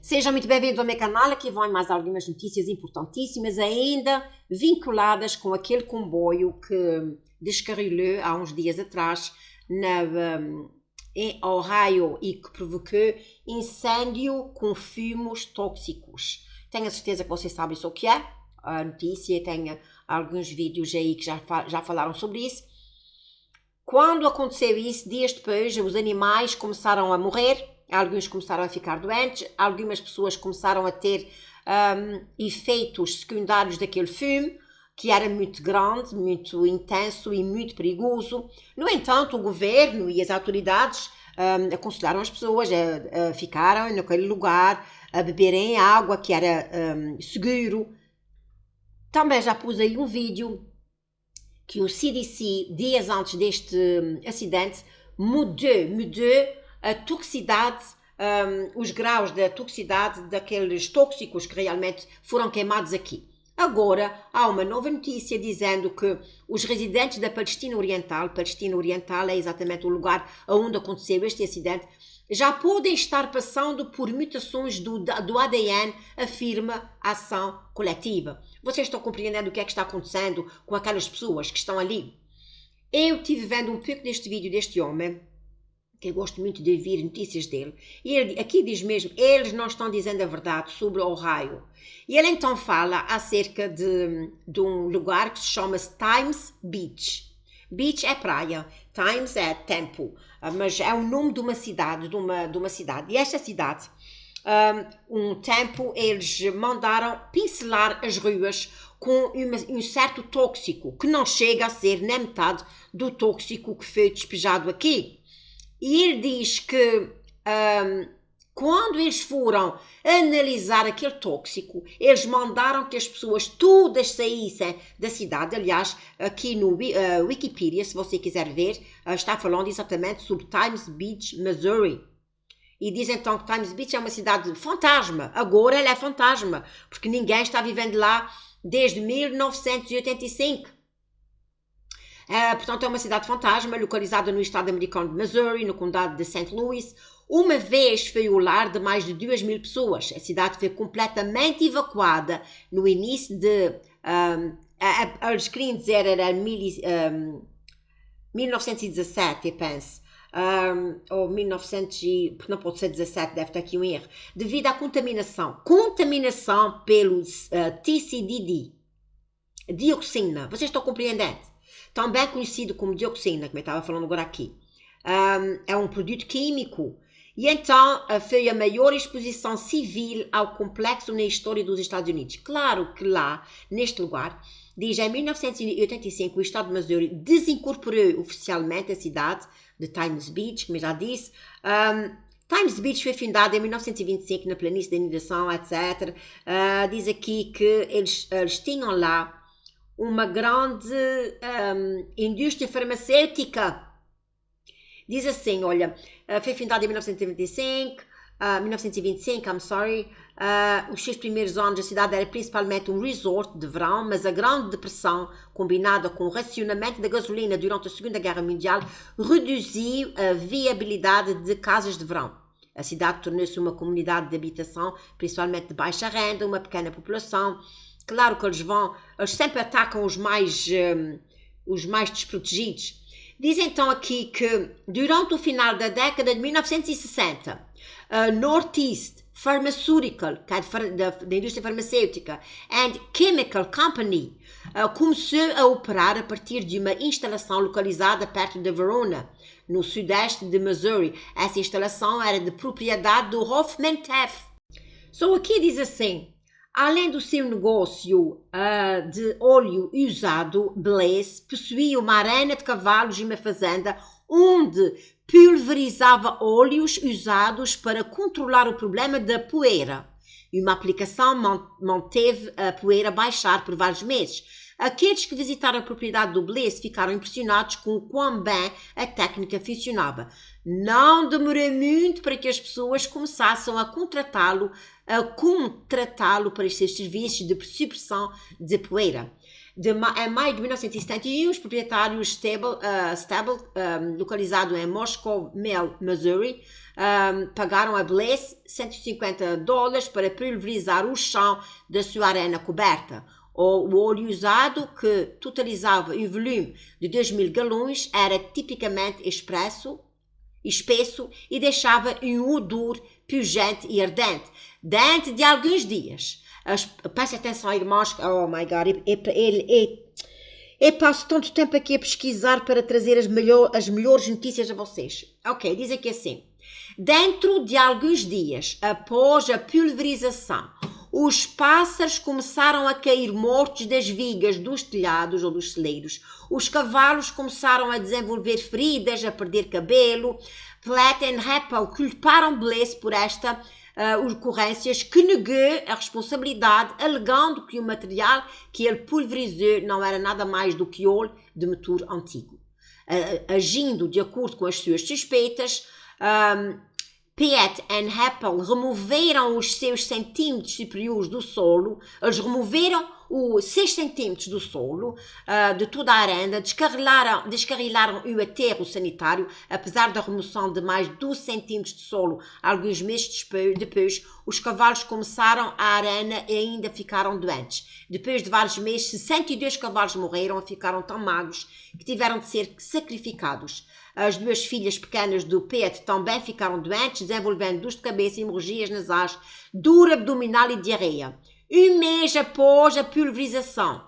Sejam muito bem-vindos ao meu canal, aqui vão mais algumas notícias importantíssimas ainda vinculadas com aquele comboio que descarrilhou há uns dias atrás em Ohio e que provocou incêndio com fumos tóxicos. Tenho a certeza que vocês sabem isso o que é, a notícia, tem alguns vídeos aí que já falaram sobre isso. Quando aconteceu isso, dias depois, os animais começaram a morrer. Alguns começaram a ficar doentes, algumas pessoas começaram a ter efeitos secundários daquele fumo, que era muito grande, muito intenso e muito perigoso. No entanto, o governo e as autoridades aconselharam as pessoas a ficarem naquele lugar, a beberem água, que era seguro. Também já pus aí um vídeo que o CDC, dias antes deste acidente, mudou a toxicidade, os graus da toxicidade daqueles tóxicos que realmente foram queimados aqui. Agora, há uma nova notícia dizendo que os residentes da Palestina Oriental é exatamente o lugar onde aconteceu este acidente, já podem estar passando por mutações do ADN, afirma a ação coletiva. Vocês estão compreendendo o que é que está acontecendo com aquelas pessoas que estão ali? Eu estive vendo um pouco deste vídeo deste homem, que eu gosto muito de ouvir notícias dele, e ele aqui diz mesmo, eles não estão dizendo a verdade sobre Ohio. E ele então fala acerca de um lugar que se chama Times Beach. Beach é praia, Times é tempo, mas é o nome de uma cidade, de uma cidade. E esta cidade, um tempo, eles mandaram pincelar as ruas com um certo tóxico, que não chega a ser nem metade do tóxico que foi despejado aqui. E ele diz que quando eles foram analisar aquele tóxico, eles mandaram que as pessoas todas saíssem da cidade. Aliás, aqui no Wikipedia, se você quiser ver, está falando exatamente sobre Times Beach, Missouri. E diz então que Times Beach é uma cidade fantasma. Agora ela é fantasma, porque ninguém está vivendo lá desde 1985. Portanto, é uma cidade fantasma localizada no estado americano de Missouri, no condado de St. Louis. Uma vez foi o lar de mais de 2.000 pessoas. A cidade foi completamente evacuada no início de... eles queriam dizer era 1917, eu penso. Ou 1900, não pode ser 17, deve estar aqui um erro. Devido à contaminação. Contaminação pelo TCDD. Dioxina. Vocês estão compreendendo? Também conhecido como dioxina, como eu estava falando agora aqui. É um produto químico. E então foi a maior exposição civil ao complexo na história dos Estados Unidos. Claro que lá, neste lugar, diz em 1985, o estado de Missouri desincorporou oficialmente a cidade de Times Beach, como eu já disse. Times Beach foi fundada em 1925 na planície da inundação, etc. Diz aqui que eles tinham lá uma grande indústria farmacêutica. Diz assim, olha, foi fundada em 1925, os seus primeiros anos a cidade era principalmente um resort de verão, mas a Grande Depressão, combinada com o racionamento da gasolina durante a Segunda Guerra Mundial, reduziu a viabilidade de casas de verão. A cidade tornou-se uma comunidade de habitação, principalmente de baixa renda, uma pequena população. Claro que eles sempre atacam os mais desprotegidos. Diz então aqui que durante o final da década de 1960, a Northeast Pharmaceutical, que é da indústria farmacêutica, and Chemical Company, começou a operar a partir de uma instalação localizada perto de Verona, no sudeste de Missouri. Essa instalação era de propriedade do Hoffman Taff. Só aqui diz assim, além do seu negócio de óleo usado, Blaze possuía uma arena de cavalos e uma fazenda onde pulverizava óleos usados para controlar o problema da poeira. E uma aplicação manteve a poeira baixar por vários meses. Aqueles que visitaram a propriedade do Blaise ficaram impressionados com o quão bem a técnica funcionava. Não demorou muito para que as pessoas começassem a contratá-lo para os seus serviços de supressão de poeira. Em maio de 1971, os proprietários Stable, localizado em Moscow Mill, Missouri, pagaram a Blaise $150 para pulverizar o chão da sua arena coberta. O óleo usado, que totalizava um volume de 2.000 galões, era tipicamente espesso e deixava um odor pungente e ardente. Dentro de alguns dias, preste atenção, irmãos, oh my God, eu passo tanto tempo aqui a pesquisar para trazer as melhores notícias a vocês. Ok, diz aqui assim: dentro de alguns dias, após a pulverização, os pássaros começaram a cair mortos das vigas dos telhados ou dos celeiros. Os cavalos começaram a desenvolver feridas, a perder cabelo. Platt e Heppel culparam Blaise por esta ocorrências, que negou a responsabilidade, alegando que o material que ele pulverizou não era nada mais do que óleo de motor antigo. Agindo de acordo com as suas suspeitas, Piet e Heppel removeram os 6 centímetros superiores do solo. Eles removeram os 6 centímetros do solo de toda a arena, descarrilaram o aterro sanitário. Apesar da remoção de mais 12 centímetros de solo, alguns meses depois, os cavalos começaram a arena e ainda ficaram doentes. Depois de vários meses, 62 cavalos morreram e ficaram tão magros que tiveram de ser sacrificados. As 2 filhas pequenas do Piet também ficaram doentes, desenvolvendo dores de cabeça, hemorragias nasais, dor abdominal e diarreia. Um mês após a pulverização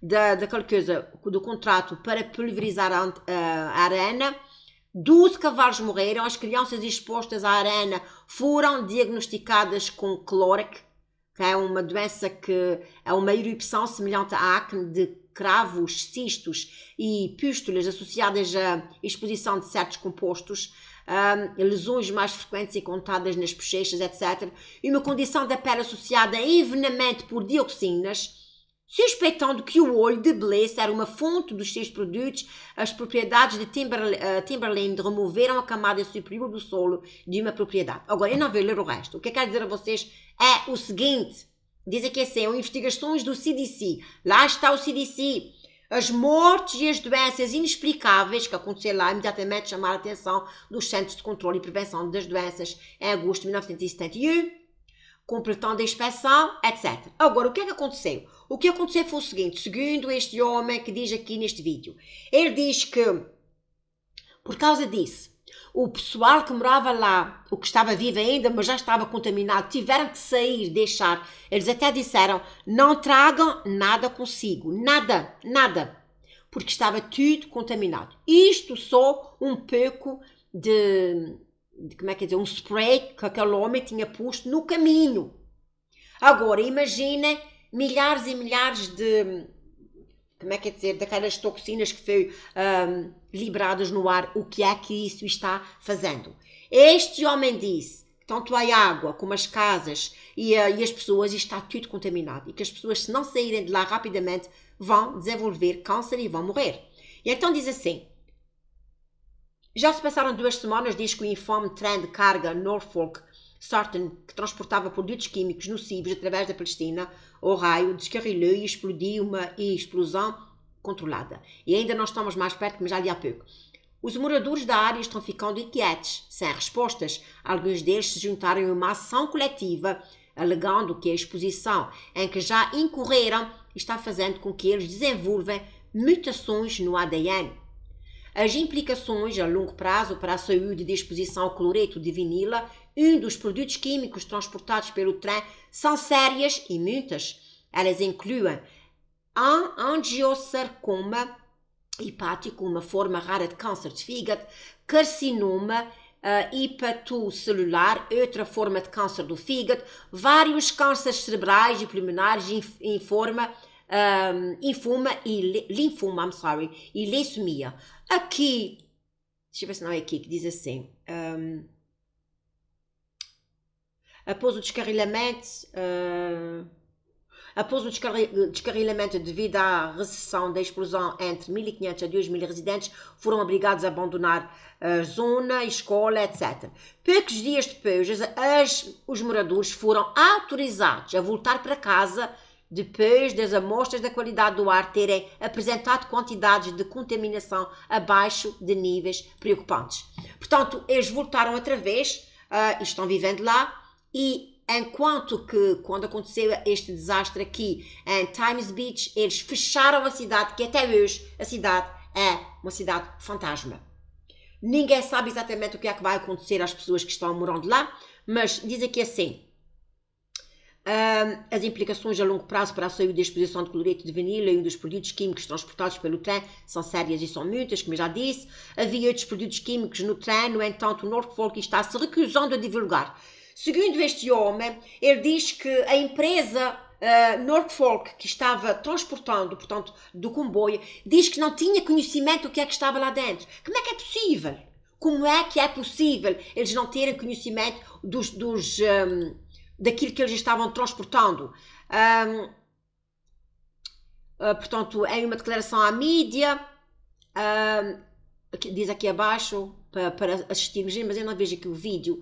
do contrato para pulverizar a arena, 12 cavalos morreram. As crianças expostas à arena foram diagnosticadas com cloric, que é uma doença que é uma erupção semelhante à acne de cravos, cistos e pústulas associadas à exposição de certos compostos, lesões mais frequentes encontradas nas bochechas, etc. E uma condição da pele associada a envenenamento por dioxinas. Suspeitando que o óleo de Blaise era uma fonte dos seus produtos, as propriedades de Timberland removeram a camada superior do solo de uma propriedade. Agora, eu não vou ler o resto. O que eu quero dizer a vocês é o seguinte: diz aqui assim, investigações do CDC. Lá está o CDC. As mortes e as doenças inexplicáveis que aconteceram lá imediatamente chamaram a atenção dos Centros de Controlo e Prevenção das Doenças em agosto de 1971, completando a inspeção, etc. Agora, o que é que aconteceu? O que aconteceu foi o seguinte, segundo este homem que diz aqui neste vídeo. Ele diz que, por causa disso, o pessoal que morava lá, o que estava vivo ainda, mas já estava contaminado, tiveram que sair, deixar. Eles até disseram, não tragam nada consigo, nada, porque estava tudo contaminado. Isto só um pouco como é que dizer, um spray que aquele homem tinha posto no caminho. Agora, imaginem milhares e milhares de, como é que dizer, daquelas toxinas que foi liberadas no ar, o que é que isso está fazendo? Este homem disse que tanto a água como as casas e as pessoas está tudo contaminado e que as pessoas, se não saírem de lá rapidamente, vão desenvolver câncer e vão morrer. E então diz assim, já se passaram 2 semanas desde que o infame trem de carga Norfolk Southern, que transportava produtos químicos nocivos através da Palestina, Ohio, descarrilhou e explodiu uma explosão controlada. E ainda não estamos mais perto, mas já ali há pouco. Os moradores da área estão ficando inquietos, sem respostas. Alguns deles se juntaram em uma ação coletiva, alegando que a exposição em que já incorreram está fazendo com que eles desenvolvam mutações no ADN. As implicações a longo prazo para a saúde de exposição ao cloreto de vinila, um dos produtos químicos transportados pelo trem, são sérias e muitas. Elas incluem angiosarcoma hepático, uma forma rara de câncer de fígado, carcinoma hepatocelular, outra forma de câncer do fígado, vários cânceres cerebrais e pulmonares linfoma e leucemia. Aqui, deixa eu ver se não é aqui, que diz assim, após o descarrilamento, Após o descarrilamento devido à recessão da explosão entre 1.500 a 2.000 residentes foram obrigados a abandonar a zona, escola, etc. Poucos dias depois, os moradores foram autorizados a voltar para casa depois das amostras da qualidade do ar terem apresentado quantidades de contaminação abaixo de níveis preocupantes. Portanto, eles voltaram outra vez, estão vivendo lá, e enquanto que, quando aconteceu este desastre aqui em Times Beach, eles fecharam a cidade, que até hoje a cidade é uma cidade fantasma. Ninguém sabe exatamente o que é que vai acontecer às pessoas que estão morando lá, mas diz aqui assim: as implicações a longo prazo para a saúde da exposição de cloreto de vinilo e um dos produtos químicos transportados pelo trem são sérias e são muitas, como eu já disse. Havia outros produtos químicos no trem, no entanto, o Norfolk está se recusando a divulgar. Segundo este homem, ele diz que a empresa Norfolk, que estava transportando, portanto, do comboio, diz que não tinha conhecimento do que é que estava lá dentro. Como é que é possível? Como é que é possível eles não terem conhecimento daquilo que eles estavam transportando? Portanto, em uma declaração à mídia, diz aqui abaixo, para assistirmos, mas eu não vejo aqui o vídeo.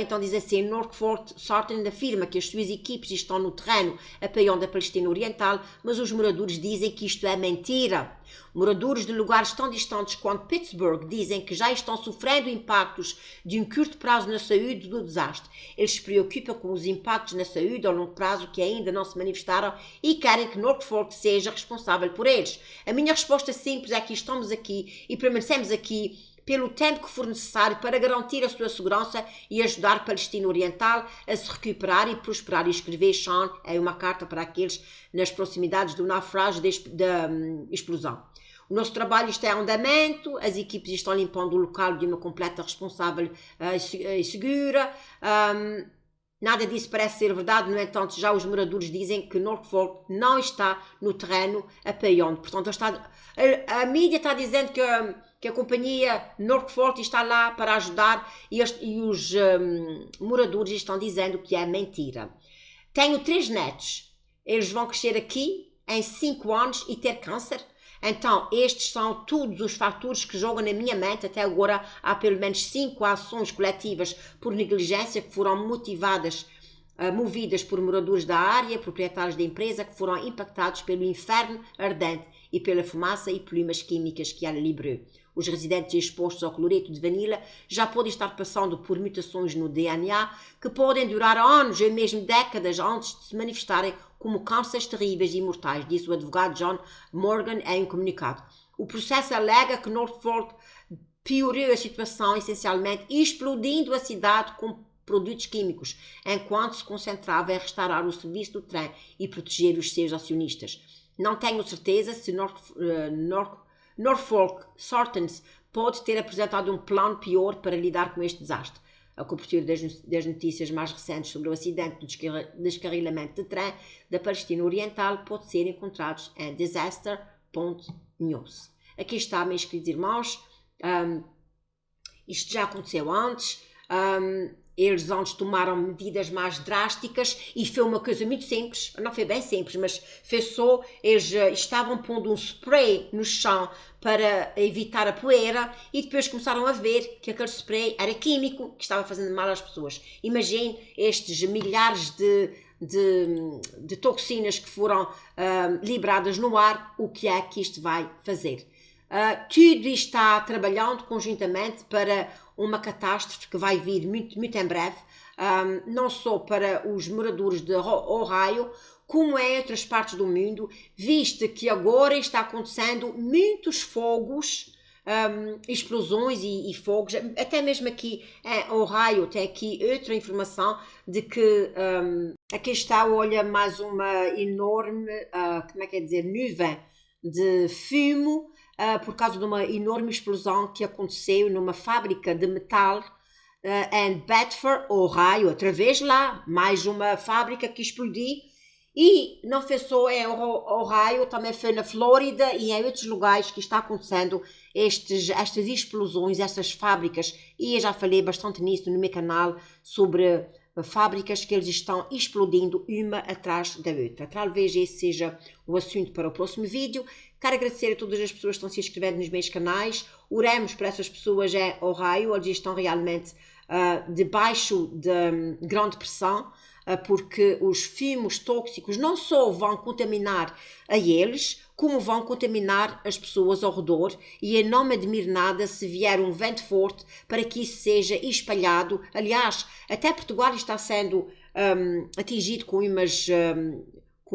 Então diz assim: Norfolk Southern afirma que as suas equipes estão no terreno apoiando a Palestina Oriental, mas os moradores dizem que isto é mentira. Moradores de lugares tão distantes quanto Pittsburgh dizem que já estão sofrendo impactos de um curto prazo na saúde do desastre. Eles se preocupam com os impactos na saúde a longo prazo que ainda não se manifestaram e querem que Norfolk seja responsável por eles. A minha resposta simples é que estamos aqui e permanecemos aqui pelo tempo que for necessário para garantir a sua segurança e ajudar a Palestina Oriental a se recuperar e prosperar. E escrever Sean é uma carta para aqueles nas proximidades do naufrágio da explosão. O nosso trabalho está em andamento, as equipes estão limpando o local de uma completa responsável e segura. Nada disso parece ser verdade, no entanto, já os moradores dizem que Norfolk não está no terreno apoiando. Portanto, a mídia está dizendo que a companhia Norfolk está lá para ajudar e os moradores estão dizendo que é mentira. Tenho 3 netos. Eles vão crescer aqui em 5 anos e ter câncer. Então, estes são todos os fatores que jogam na minha mente. Até agora, há pelo menos 5 ações coletivas por negligência que foram movidas por moradores da área, proprietários da empresa, que foram impactados pelo inferno ardente e pela fumaça e plumas químicas que ela liberou. Os residentes expostos ao cloreto de vanila já podem estar passando por mutações no DNA que podem durar anos ou mesmo décadas antes de se manifestarem como cânceres terríveis e mortais, disse o advogado John Morgan em um comunicado. O processo alega que Norfolk piorou a situação essencialmente explodindo a cidade com produtos químicos, enquanto se concentrava em restaurar o serviço do trem e proteger os seus acionistas. Não tenho certeza se Norfolk Southern pode ter apresentado um plano pior para lidar com este desastre. A cobertura das notícias mais recentes sobre o acidente do descarrilamento de trem da Palestina Oriental pode ser encontrados em disaster.news. Aqui está, meus queridos irmãos, isto já aconteceu antes. Eles antes tomaram medidas mais drásticas e foi uma coisa muito simples, não foi bem simples, mas foi só, eles estavam pondo um spray no chão para evitar a poeira e depois começaram a ver que aquele spray era químico, que estava fazendo mal às pessoas. Imagine estes milhares de toxinas que foram liberadas no ar, o que é que isto vai fazer? Tudo está trabalhando conjuntamente para uma catástrofe que vai vir muito, muito em breve, não só para os moradores de Ohio, como em outras partes do mundo, visto que agora está acontecendo muitos fogos, explosões e fogos, até mesmo aqui em Ohio tem aqui outra informação de que aqui está, olha, mais uma enorme, nuvem de fumo, por causa de uma enorme explosão que aconteceu numa fábrica de metal em Bedford, Ohio. Outra vez lá, mais uma fábrica que explodiu. E não foi só em Ohio, também foi na Flórida e em outros lugares que está acontecendo estas explosões, estas fábricas. E eu já falei bastante nisso no meu canal sobre fábricas que eles estão explodindo uma atrás da outra. Talvez esse seja o assunto para o próximo vídeo. Quero agradecer a todas as pessoas que estão se inscrevendo nos meus canais. Oremos para essas pessoas em Ohio, eles estão realmente debaixo de grande pressão, porque os fumos tóxicos não só vão contaminar a eles, como vão contaminar as pessoas ao redor, e eu não me admiro nada se vier um vento forte para que isso seja espalhado. Aliás, até Portugal está sendo atingido com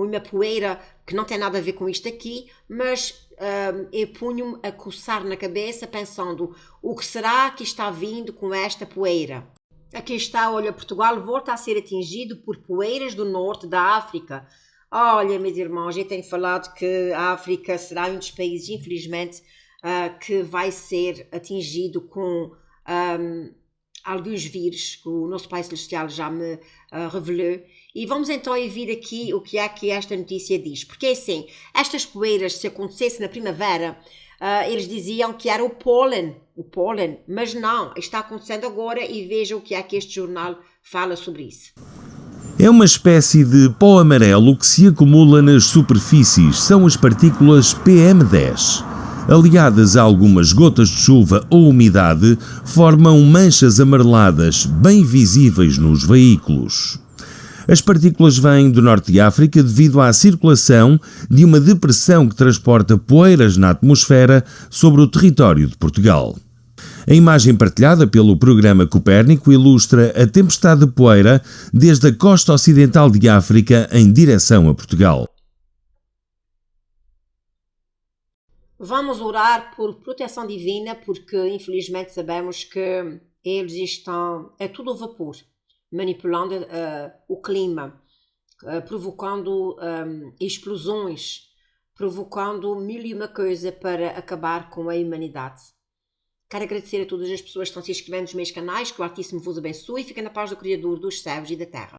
uma poeira que não tem nada a ver com isto aqui, mas eu punho-me a coçar na cabeça pensando, o que será que está vindo com esta poeira? Aqui está, olha, Portugal volta a ser atingido por poeiras do norte da África. Olha, meus irmãos, eu tenho falado que a África será um dos países, infelizmente, que vai ser atingido com alguns vírus, que o nosso Pai Celestial já me revelou. E vamos então vir aqui o que é que esta notícia diz. Porque assim, estas poeiras, se acontecesse na primavera, eles diziam que era o pólen, mas não, está acontecendo agora e vejam o que é que este jornal fala sobre isso. É uma espécie de pó amarelo que se acumula nas superfícies, são as partículas PM10. Aliadas a algumas gotas de chuva ou umidade, formam manchas amareladas bem visíveis nos veículos. As partículas vêm do norte de África devido à circulação de uma depressão que transporta poeiras na atmosfera sobre o território de Portugal. A imagem partilhada pelo programa Copérnico ilustra a tempestade de poeira desde a costa ocidental de África em direção a Portugal. Vamos orar por proteção divina, porque infelizmente sabemos que eles estão, é tudo vapor, manipulando o clima, provocando explosões, provocando mil e uma coisa para acabar com a humanidade. Quero agradecer a todas as pessoas que estão se inscrevendo nos meus canais, que o Altíssimo vos abençoe e fiquem na paz do Criador dos céus e da terra.